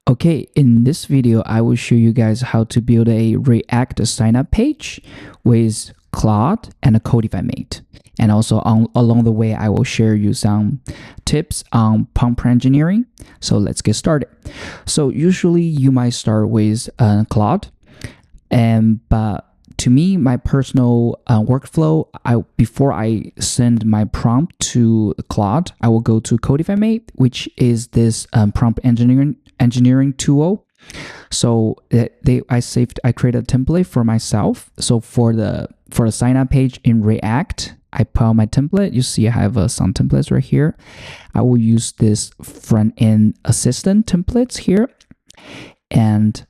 Okay, in this video, I will show you guys how to build a React signup page with Claude and a CodifyMate. And also along the way, I will share you some tips on prompt engineering. So let's get started. So usually you might start with Claude, but to me, my personal workflow, before I send my prompt to Claude, I will go to CodifyMate, which is this prompt engineering tool. So I created a template for myself. So for the sign up page in React, I put out my template. You see I have some templates right here. I will use this front-end assistant templates here. And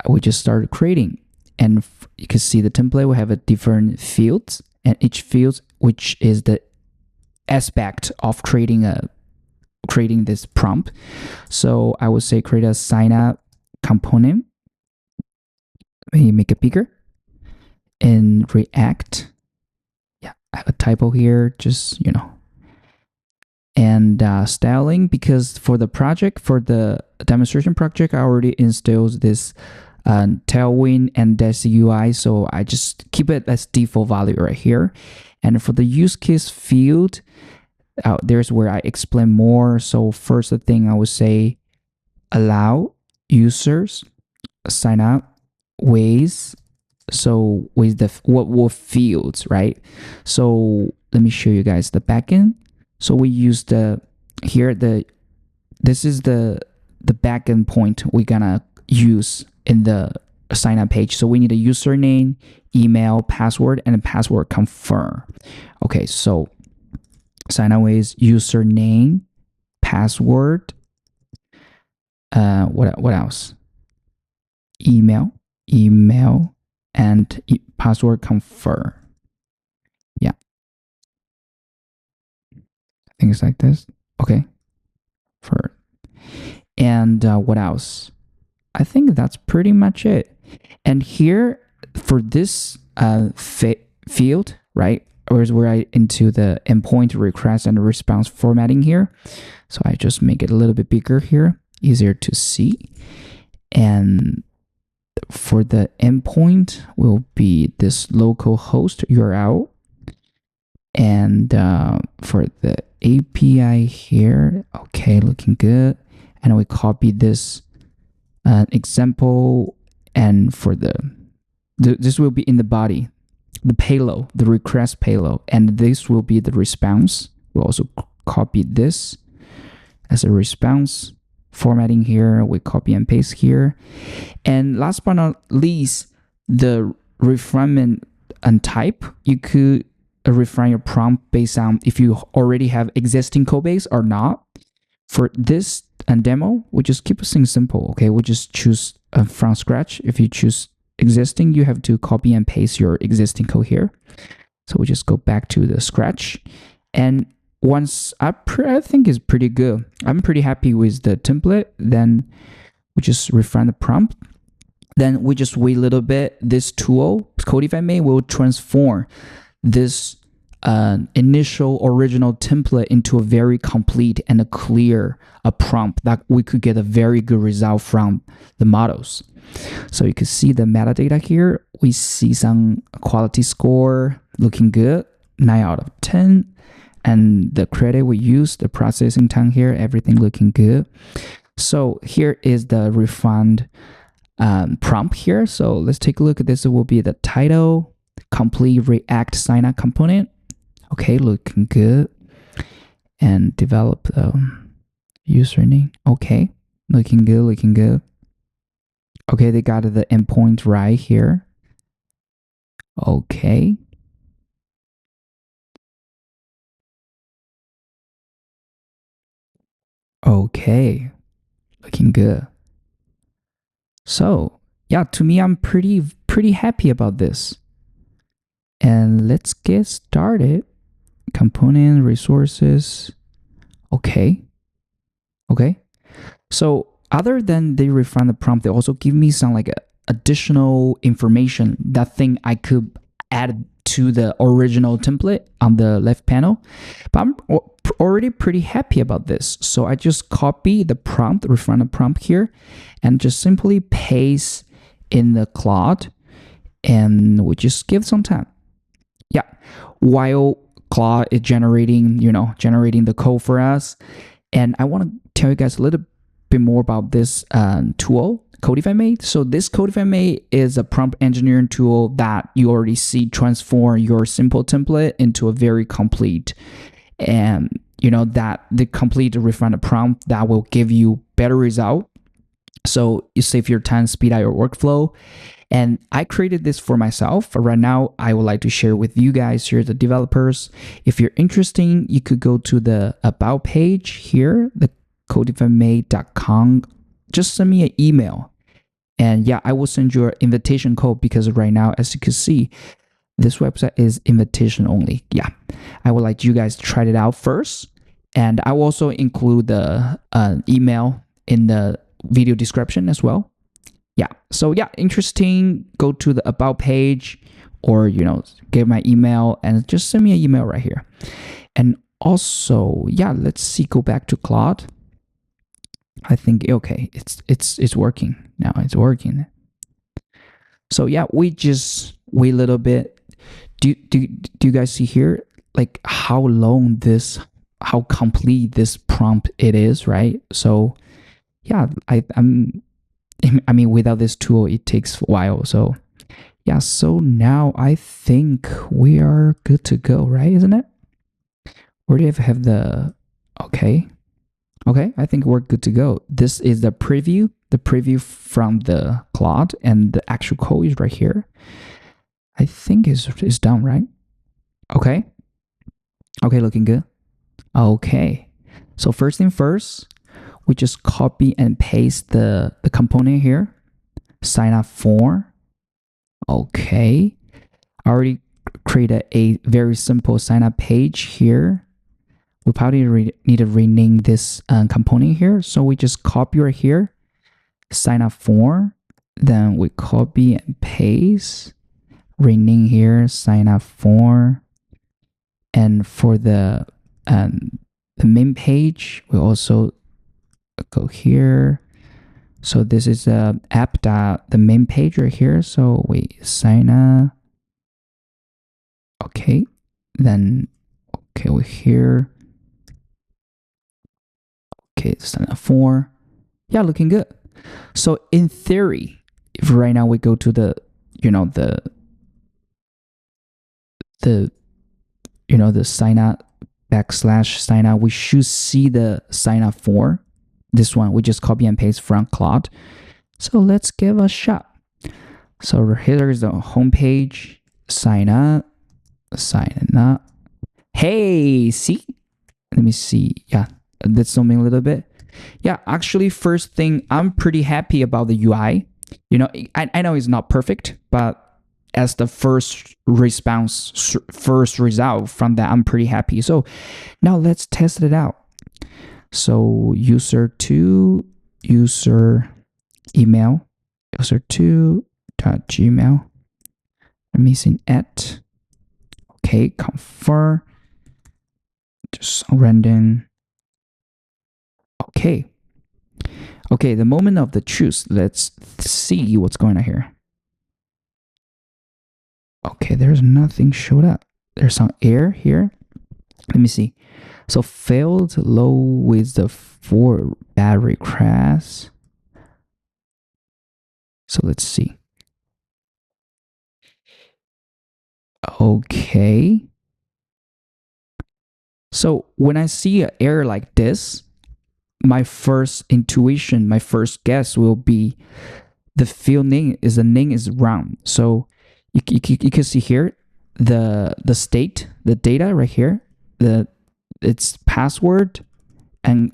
we just started creating. And you can see the template will have a different fields, and each field, which is the aspect of creating this prompt. So I would say create a sign up component. Let me make it bigger. In React, yeah, I have a typo here, just and styling, because for the demonstration project, I already installed this Tailwind and this UI, so I just keep it as default value right here. And for the use case field, there's where I explain more. So first thing I would say, allow users sign up with what fields, right? So let me show you guys the backend. So we use this is the backend point we're gonna use in the sign up page. So we need a username, email, password, and a password confirm. Okay, so sign up with username, password, what else? Email, and password confirm. Yeah, things like this. Okay, and what else? I think that's pretty much it. And here for this field, right, where I into the endpoint request and response formatting here. So I just make it a little bit bigger here, easier to see. And for the endpoint will be this local host URL. And for the API here, okay, looking good. And we copy this example, and for this will be in the body, the payload, the request payload, and this will be the response. We'll also copy this as a response formatting here. We copy and paste here. And last but not least, the refinement and type. You could refine your prompt based on if you already have existing code base or not. For this and demo, we just keep things simple. Okay, we just choose from scratch. If you choose existing, you have to copy and paste your existing code here. So we just go back to the scratch. And once I think is pretty good. I'm pretty happy with the template. Then we just refine the prompt. Then we just wait a little bit. This tool, CodifyMate, will transform this initial original template into a very complete and a clear prompt that we could get a very good result from the models. So you can see the metadata here. We see some quality score looking good, 9 out of 10. And the credit we use, the processing time here, everything looking good. So here is the refined prompt here. So let's take a look at this. It will be the title, complete React signup component. Okay, looking good. And develop username. Okay, looking good. Okay, they got the endpoint right here. Okay. Okay, looking good. So yeah, to me, I'm pretty happy about this. And let's get started. Component resources. Okay. So other than they refine the prompt, they also give me some additional information, that thing I could add to the original template on the left panel. But I'm already pretty happy about this. So I just copy the prompt, refine the prompt here, and just simply paste in the Claude, and we just give some time. Yeah, while Claude is generating the code for us. And I want to tell you guys a little bit more about this tool, CodifyMate. So this CodifyMate is a prompt engineering tool that you already see transform your simple template into a very complete, and that the complete refined prompt that will give you better result. So you save your time, speed out your workflow. And I created this for myself. Right now, I would like to share with you guys here, the developers. If you're interested, you could go to the About page here, the CodifyMate.com. Just send me an email. And yeah, I will send you an invitation code, because right now, as you can see, this website is invitation only. Yeah, I would like you guys to try it out first. And I will also include the email in the video description as well. Yeah, so yeah, interesting, go to the About page, or get my email and just send me an email right here. And also, yeah, let's see, go back to Claude. I think, okay, it's working now. It's working. So yeah, we just wait a little bit. Do you guys see here, like how complete this prompt it is, right? So yeah, I mean, without this tool, it takes a while. So yeah, so now I think we are good to go, right? Isn't it? Or do you have the, okay, I think we're good to go. This is the preview from the Claude, and the actual code is right here. I think is done, right? Okay, looking good. Okay, so first thing first, we just copy and paste the component here. Sign up form. Okay. I already created a very simple sign up page here. We probably need to rename this component here. So we just copy right here, sign up form. Then we copy and paste, rename here, sign up form. And for the main page, we also go here. So this is the main page right here. So we sign up. Okay, then we're here. Okay, sign up for. Yeah, looking good. So in theory, if right now we go to the the sign up /sign up, we should see the sign up for. This one, we just copy and paste from Claude. So let's give a shot. So here is the home page. Sign up. Hey, see? Let me see. Yeah, let's zoom in a little bit. Yeah, actually, first thing, I'm pretty happy about the UI. I know it's not perfect, but as the first response, first result from that, I'm pretty happy. So now let's test it out. So user2, user email, user2.gmail. I'm missing @ Okay, confirm. Just random. Okay, the moment of the truth. Let's see what's going on here. Okay, there's nothing showed up. There's some error here. Let me see. So failed low with the 4 bad requests. So let's see. Okay. So when I see an error like this, my first intuition, my first guess will be the field name is wrong. So you can see here the state, the data right here, it's password and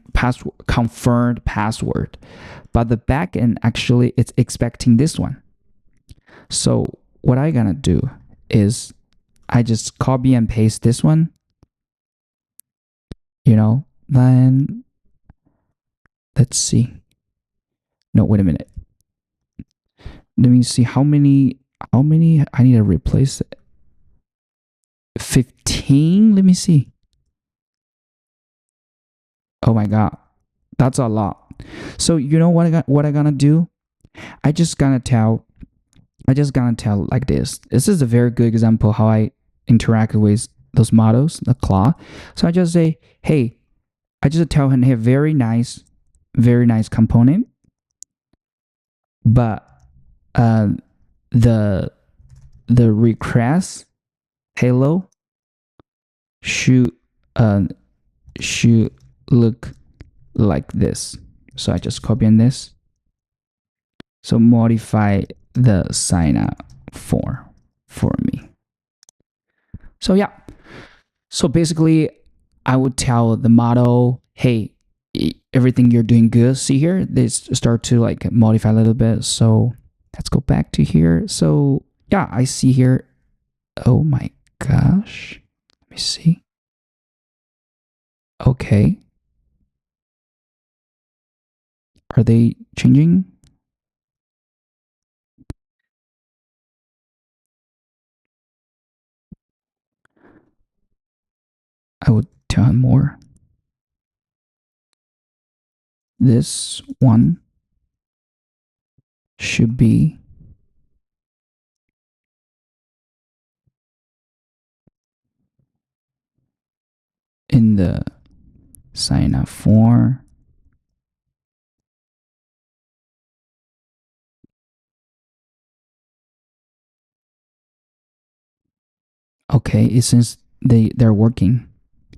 confirmed password, but the backend actually it's expecting this one. So what I gonna do is I just copy and paste this one. Then let's see. No, wait a minute. Let me see how many I need to replace it. 15. Let me see. Oh my God, that's a lot. So you know what I gonna do? I just gonna tell like this. This is a very good example how I interact with those models, the Claude. So I just say, hey, I just tell him, hey, very nice component, but the request halo should look like this. So I just copy on this. So modify the sign up form for me. So yeah. So basically, I would tell the model, hey, everything you're doing good. See here, they start to like modify a little bit. So let's go back to here. So yeah, I see here. Oh my gosh. Let me see. Okay. Are they changing? I would tell him more. This one should be in the sign up form. Okay, it seems they're working.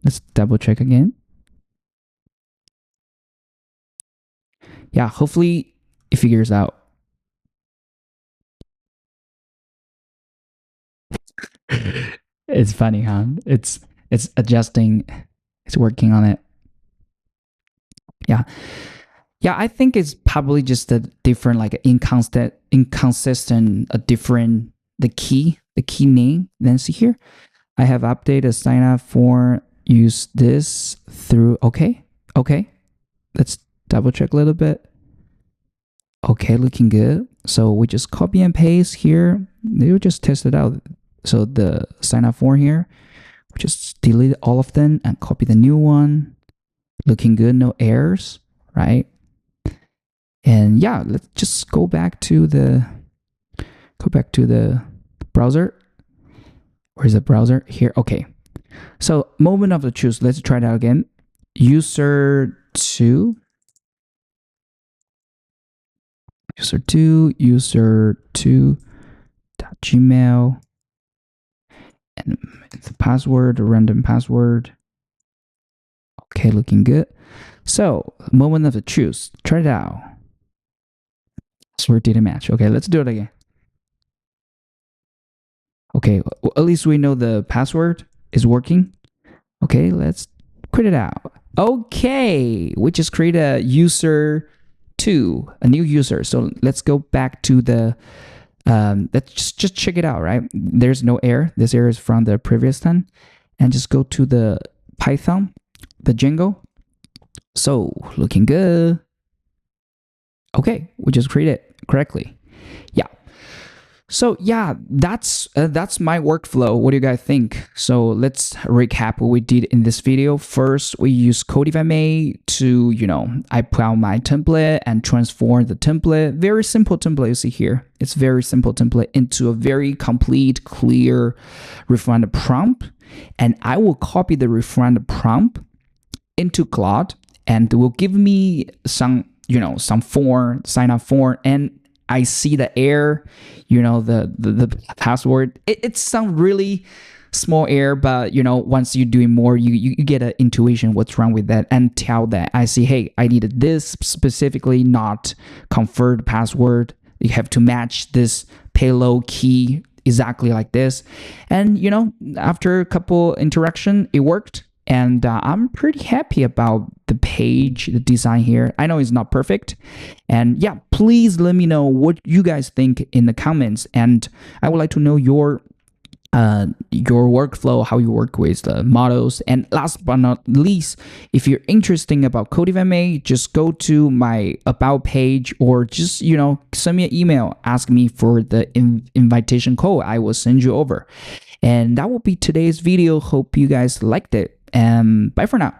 Let's double check again. Yeah, hopefully it figures out. It's funny, huh? It's adjusting. It's working on it. Yeah. Yeah, I think it's probably just a different, like inconsistent, a different the key name. Then see here, I have updated sign up for use this through. Okay, let's double check a little bit. Okay, looking good. So we just copy and paste here. We'll just test it out. So the sign up form here, we just delete all of them and copy the new one. Looking good, no errors, right? And yeah, let's just go back to the browser. Where's the browser? Here. Okay. So moment of the truth. Let's try that again. user2 user2.gmail and the password, a random password. Okay, looking good. So moment of the truth. Try it out. Password didn't match. Okay, let's do it again. Okay, well, at least we know the password is working. Okay, let's quit it out. Okay, we just create a user 2, a new user. So let's go back to the, let's just check it out, right? There's no error. This error is from the previous time. And just go to the Python, the Django. So looking good. Okay, we just created it correctly. Yeah. So yeah, that's my workflow. What do you guys think? So let's recap what we did in this video. First, we use CodifyMate to, I put out my template and transform the template. Very simple template you see here. It's very simple template into a very complete, clear, refined prompt. And I will copy the refined prompt into Claude and it will give me some form, sign up form, and I see the error, the password. It's some really small error, but once you're doing more, you get an intuition what's wrong with that and tell that I see, hey, I needed this specifically, not convert password. You have to match this payload key exactly like this. And after a couple interaction, it worked. And I'm pretty happy about the page, the design here. I know it's not perfect. And yeah, please let me know what you guys think in the comments. And I would like to know your workflow, how you work with the models. And last but not least, if you're interested about CodifyMate, just go to my about page or just, send me an email, ask me for the invitation code. I will send you over. And that will be today's video. Hope you guys liked it. And bye for now.